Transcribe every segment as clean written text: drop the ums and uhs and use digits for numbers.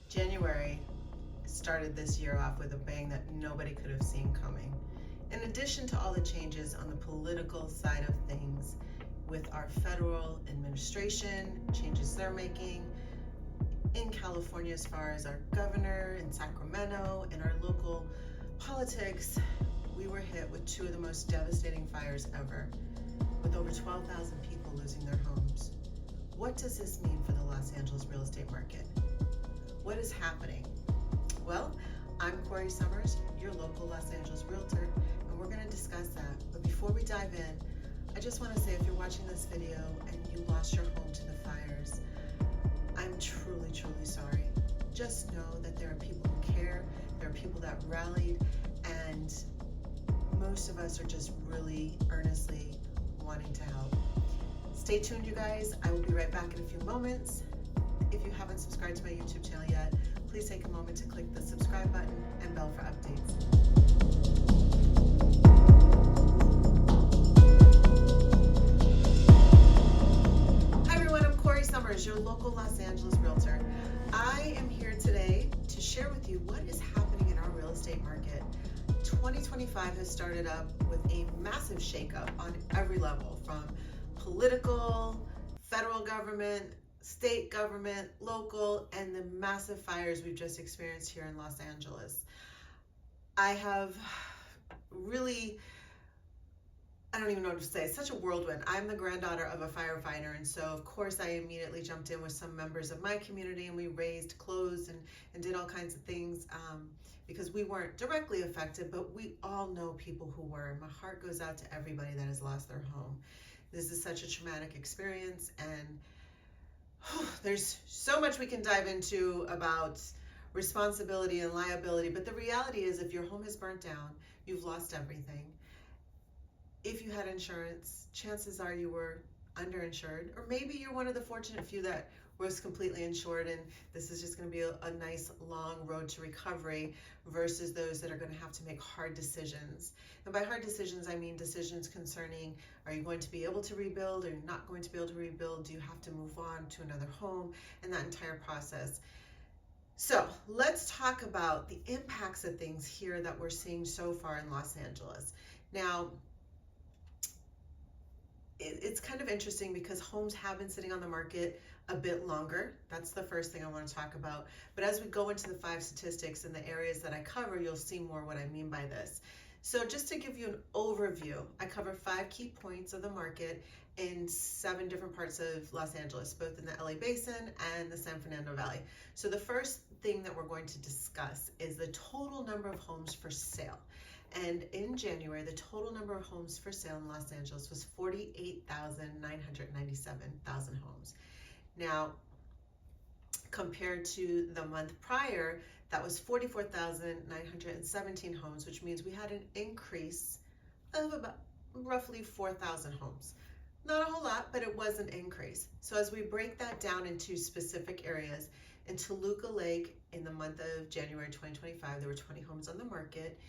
January started this year off with a bang that nobody could have seen coming. In addition to all the changes on the political side of things with our federal administration, changes they're making in California as far as our governor in Sacramento and our local politics, we were hit with two of the most devastating fires ever, with over 12,000 people losing their homes. What does this mean for the Los Angeles real estate market? What is happening? Well, I'm Corrie Sommers, your local Los Angeles Realtor, and we're going to discuss that. But before we dive in, I just want to say if you're watching this video and you lost your home to the fires, I'm truly, truly sorry. Just know that there are people who care, there are people that rallied, and most of us are just really earnestly wanting to help. Stay tuned, you guys. I will be right back in a few moments. If you haven't subscribed to my YouTube channel yet, please take a moment to click the subscribe button and bell for updates. Hi everyone, I'm Corrie Sommers, your local Los Angeles Realtor. I am here today to share with you what is happening in our real estate market. 2025 has started up with a massive shakeup on every level, from political, federal government, state government, local, and the massive fires we've just experienced here in Los Angeles. I have really, I don't even know what to say, it's such a whirlwind. I'm the granddaughter of a firefighter, and so of course I immediately jumped in with some members of my community, and we raised clothes and did all kinds of things because we weren't directly affected, but we all know people who were. My heart goes out to everybody that has lost their home. This is such a traumatic experience, and there's so much we can dive into about responsibility and liability, but the reality is if your home is burnt down, you've lost everything. If you had insurance, chances are you were underinsured, or maybe you're one of the fortunate few that was completely insured, and this is just going to be a nice long road to recovery versus those that are going to have to make hard decisions. And by hard decisions, I mean decisions concerning, are you going to be able to rebuild, or you're not going to be able to rebuild? Do you have to move on to another home, and that entire process? So let's talk about the impacts of things here that we're seeing so far in Los Angeles. Now, it's kind of interesting because homes have been sitting on the market a bit longer. That's the first thing I want to talk about. But as we go into the 5 statistics and the areas that I cover, you'll see more what I mean by this. So just to give you an overview, I cover 5 key points of the market in 7 different parts of Los Angeles, both in the LA Basin and the San Fernando Valley. So the first thing that we're going to discuss is the total number of homes for sale. And in January, the total number of homes for sale in Los Angeles was 48,997 homes. Now, compared to the month prior, that was 44,917 homes, which means we had an increase of about roughly 4,000 homes. Not a whole lot, but it was an increase. So as we break that down into specific areas, in Toluca Lake, in the month of January 2025, there were 20 homes on the market.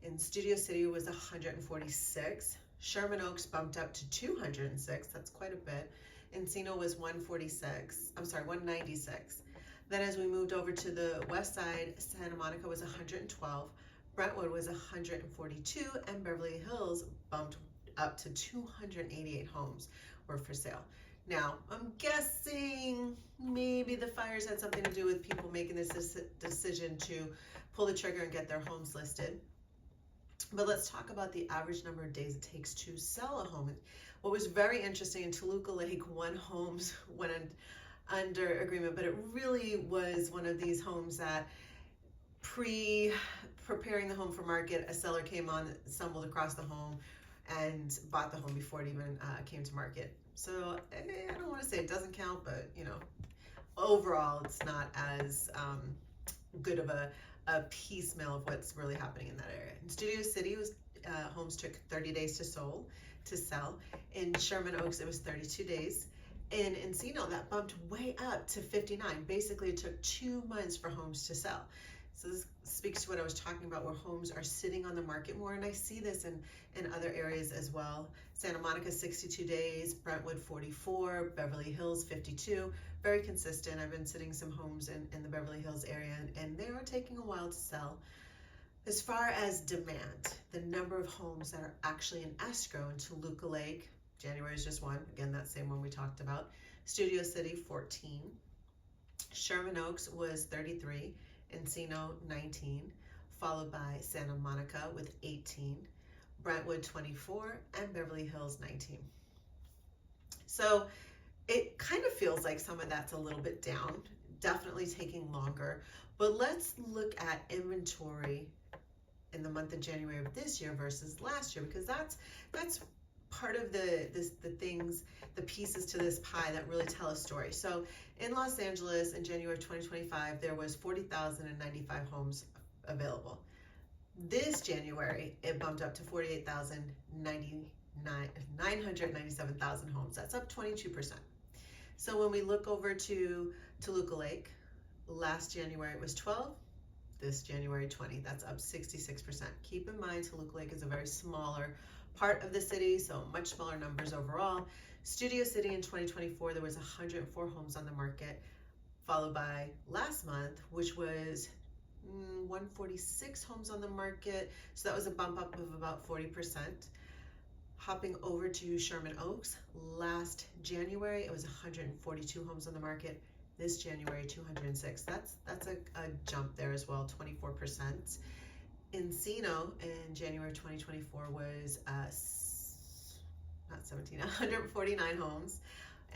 In Studio City, it was 146. Sherman Oaks bumped up to 206. That's quite a bit. Encino was 196. Then as we moved over to the west side, Santa Monica was 112. Brentwood was 142, and Beverly Hills bumped up to 288 homes were for sale. Now, I'm guessing maybe the fires had something to do with people making this decision to pull the trigger and get their homes listed. But let's talk about the average number of days it takes to sell a home. What was very interesting in Toluca Lake, 1 home went under agreement, but it really was one of these homes that preparing the home for market, a seller came on, stumbled across the home, and bought the home before it even came to market. So I don't want to say it doesn't count, but you know, overall, it's not as good of a piecemeal of what's really happening in that area. In Studio City, homes took 30 days to sell. In Sherman Oaks, it was 32 days. In Encino, that bumped way up to 59. Basically, it took 2 months for homes to sell. So this speaks to what I was talking about, where homes are sitting on the market more, and I see this in other areas as well. Santa Monica 62 days, Brentwood 44, Beverly Hills 52, very consistent. I've been sitting some homes in the Beverly Hills area, and they are taking a while to sell. As far as demand, the number of homes that are actually in escrow in Toluca Lake, January is just one, again, that same one we talked about. Studio City 14, Sherman Oaks was 33, Encino 19, followed by Santa Monica with 18, Brentwood 24, and Beverly Hills 19. So it kind of feels like some of that's a little bit down, definitely taking longer. But let's look at inventory in the month of January of this year versus last year, because that's part of the things, the pieces to this pie that really tell a story. So in Los Angeles in January of 2025, there was 40,095 homes available. This January, it bumped up to 997,000 homes. That's up 22%. So when we look over to Toluca Lake, last January it was 12, this January 20, that's up 66%. Keep in mind, Toluca Lake is a very smaller part of the city, so much smaller numbers overall. Studio City in 2024, there was 104 homes on the market, followed by last month, which was 146 homes on the market, so that was a bump up of about 40%. Hopping over to Sherman Oaks, last January, it was 142 homes on the market. This January, 206. That's a jump there as well, 24%. Encino in January 2024 was 149 homes.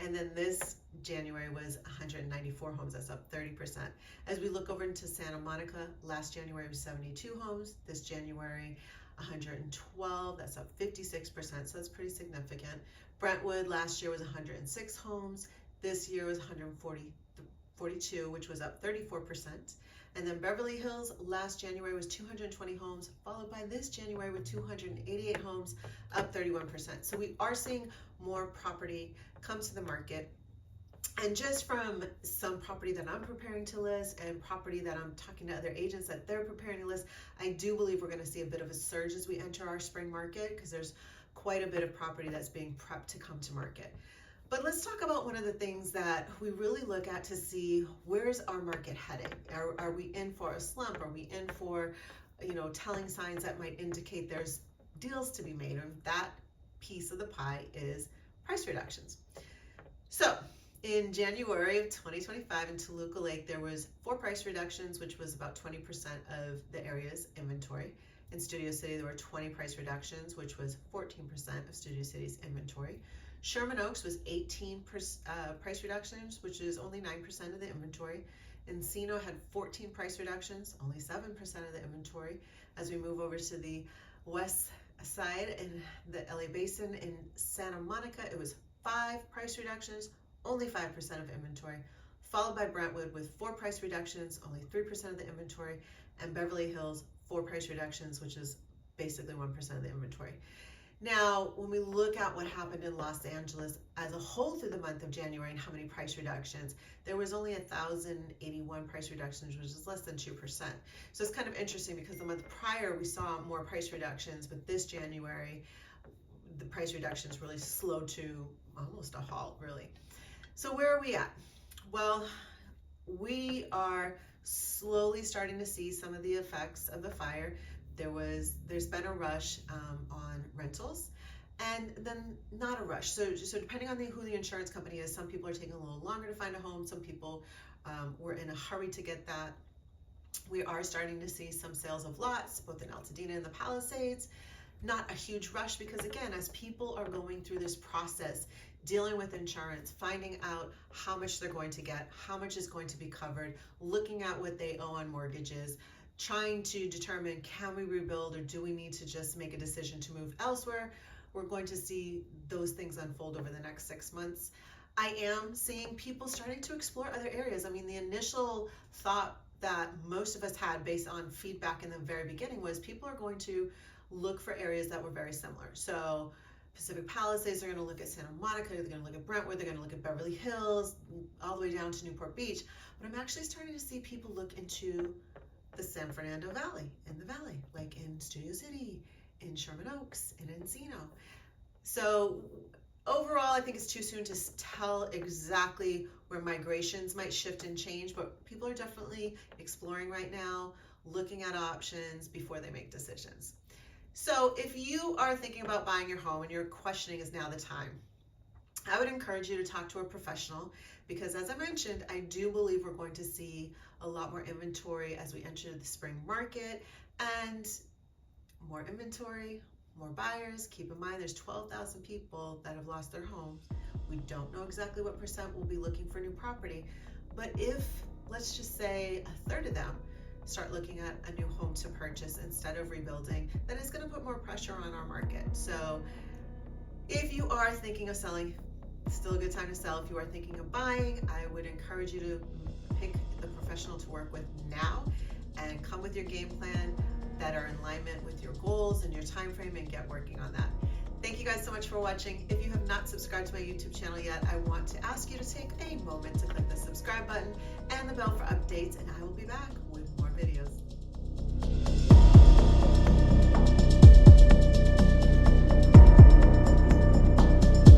And then this January was 194 homes. That's up 30%. As we look over into Santa Monica, last January was 72 homes. This January, 112. That's up 56%. So that's pretty significant. Brentwood last year was 106 homes. This year was 142, which was up 34%. And then Beverly Hills last January was 220 homes, followed by this January with 288 homes, up 31%. So we are seeing more property come to the market. And just from some property that I'm preparing to list and property that I'm talking to other agents that they're preparing to list, I do believe we're going to see a bit of a surge as we enter our spring market, because there's quite a bit of property that's being prepped to come to market. But let's talk about one of the things that we really look at to see, where's our market heading? Are we in for a slump? Are we in for, telling signs that might indicate there's deals to be made? And that piece of the pie is price reductions. So in January of 2025 in Toluca Lake, there was 4 price reductions, which was about 20% of the area's inventory. In Studio City, there were 20 price reductions, which was 14% of Studio City's inventory. Sherman Oaks was 18 price reductions, which is only 9% of the inventory. Encino had 14 price reductions, only 7% of the inventory. As we move over to the west side in the LA Basin, in Santa Monica, it was 5 price reductions, only 5% of inventory, followed by Brentwood with 4 price reductions, only 3% of the inventory, and Beverly Hills, 4 price reductions, which is basically 1% of the inventory. Now, when we look at what happened in Los Angeles as a whole through the month of January and how many price reductions, there was only 1,081 price reductions, which is less than 2%. So it's kind of interesting, because the month prior we saw more price reductions, but this January, the price reductions really slowed to almost a halt, really. So where are we at? Well, we are slowly starting to see some of the effects of the fire. There's been a rush on rentals, and then not a rush. So depending on who the insurance company is, some people are taking a little longer to find a home. Some people were in a hurry to get that. We are starting to see some sales of lots, both in Altadena and the Palisades. Not a huge rush, because again, as people are going through this process, dealing with insurance, finding out how much they're going to get, how much is going to be covered, looking at what they owe on mortgages, trying to determine, can we rebuild, or do we need to just make a decision to move elsewhere? We're going to see those things unfold over the next 6 months. I am seeing people starting to explore other areas. I mean, the initial thought that most of us had based on feedback in the very beginning was people are going to look for areas that were very similar. So Pacific Palisades, they're going to look at Santa Monica, they're going to look at Brentwood, they're going to look at Beverly Hills, all the way down to Newport Beach. But I'm actually starting to see people look into the San Fernando Valley, in the Valley, like in Studio City, in Sherman Oaks, in Encino. So overall, I think it's too soon to tell exactly where migrations might shift and change, but people are definitely exploring right now, looking at options before they make decisions. So if you are thinking about buying your home and you're questioning is now the time, I would encourage you to talk to a professional, because as I mentioned, I do believe we're going to see a lot more inventory as we enter the spring market, and more inventory, more buyers. Keep in mind there's 12,000 people that have lost their homes. We don't know exactly what percent will be looking for new property, but if, let's just say, a third of them start looking at a new home to purchase instead of rebuilding, then it's going to put more pressure on our market. So if you are thinking of selling, still a good time to sell. If you are thinking of buying, I would encourage you to pick the professional to work with now and come with your game plan that are in alignment with your goals and your time frame, and get working on that. Thank you guys so much for watching. If you have not subscribed to my YouTube channel yet, I want to ask you to take a moment to click the subscribe button and the bell for updates, and